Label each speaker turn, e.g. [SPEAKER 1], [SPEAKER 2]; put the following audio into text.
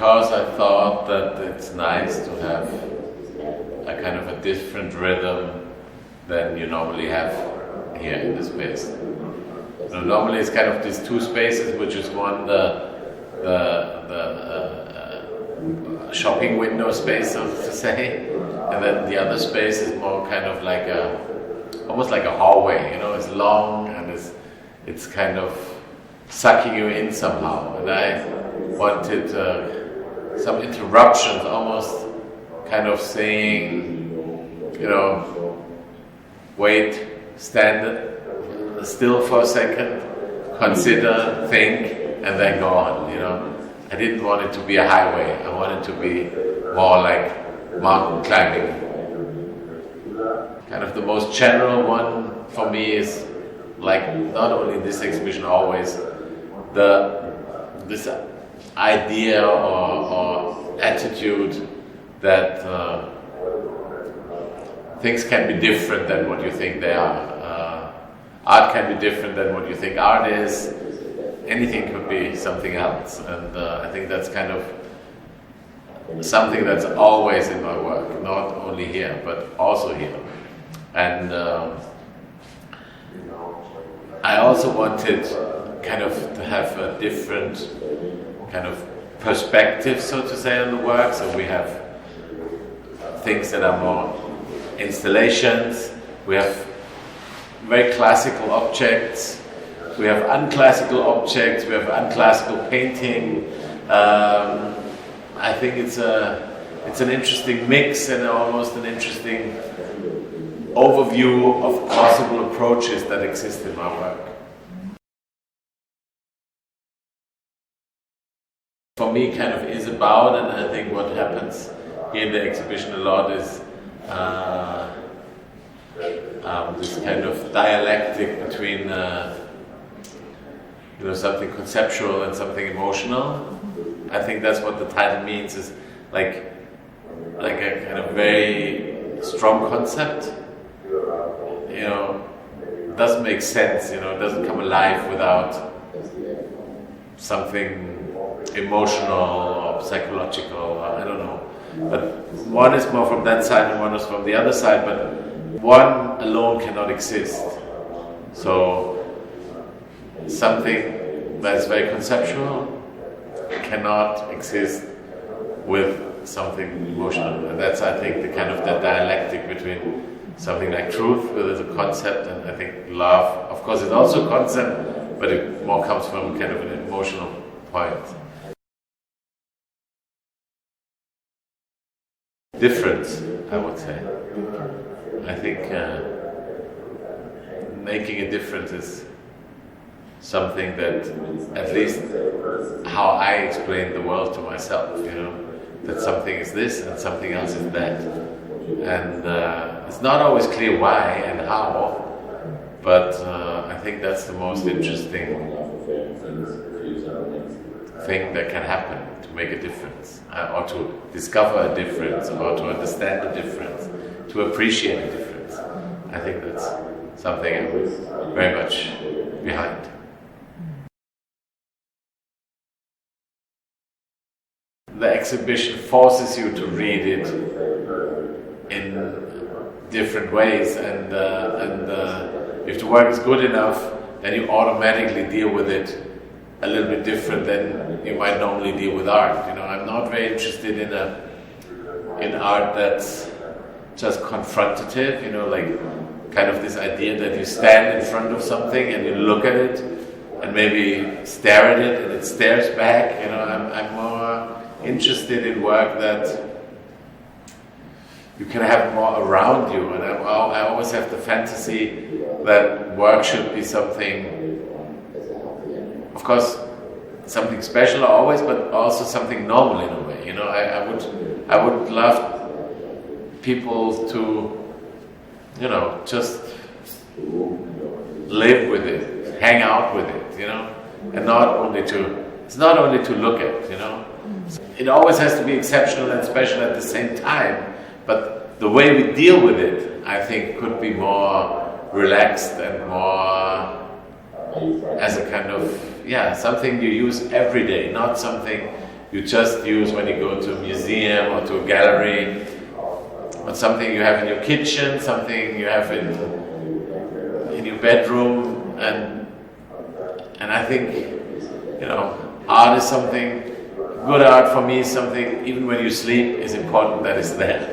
[SPEAKER 1] because I thought that it's nice to have a kind of a different rhythm than you normally have here in the space. So normally it's kind of these two spaces, which is one the shopping window space, so to say, and then the other space is more kind of like almost like a hallway. You know, it's long and it's kind of sucking you in somehow. And I wanted some interruptions, almost kind of saying, you know, wait, stand still for a second, consider, think, and then go on, you know. I didn't want it to be a highway. I wanted it to be more like mountain climbing. Kind of the most general one for me is, like, not only in this exhibition, always this idea or attitude that things can be different than what you think they are. Art can be different than what you think art is. Anything could be something else, and I think that's kind of something that's always in my work, not only here, but also here. And I also wanted kind of to have a different kind of perspective, so to say, on the work. So we have things that are more installations, we have very classical objects, we have unclassical objects, we have unclassical painting. I think it's an interesting mix and almost an interesting overview of possible approaches that exist in my work. For me, kind of is about, and I think what happens here in the exhibition a lot is this kind of dialectic between you know, something conceptual and something emotional. I think that's what the title means, is like a kind of very strong concept. You know, it doesn't make sense, you know, it doesn't come alive without something emotional or psychological, or I don't know. But one is more from that side and one is from the other side, but one alone cannot exist. So something that is very conceptual cannot exist with something emotional. And that's, I think, the kind of the dialectic between something like truth, where there's a concept, and I think love, of course, is also a concept, but it more comes from kind of an emotional point. Difference, I would say. I think making a difference is something that, at least how I explain the world to myself, you know, that something is this and something else is that. And it's not always clear why and how, but I think that's the most interesting thing that can happen, to make a difference, or to discover a difference, or to understand a difference, to appreciate a difference. I think that's something I'm very much behind. The exhibition forces you to read it in different ways, and if the work is good enough, then you automatically deal with it a little bit different than you might normally deal with art. You know, I'm not very interested in art that's just confrontative, you know, like kind of this idea that you stand in front of something and you look at it and maybe stare at it and it stares back. You know, I'm more interested in work that you can have more around you, and I always have the fantasy that work should be something, of course, something special always, but also something normal in a way. You know, I would love people to, you know, just live with it, hang out with it, you know, and it's not only to look at, you know. It always has to be exceptional and special at the same time, but the way we deal with it, I think, could be more relaxed and more as a kind of, something you use every day, not something you just use when you go to a museum or to a gallery, or something you have in your kitchen, something you have in your bedroom, and I think, you know, art is something. Good art for me is something, even when you sleep, is important that it's there.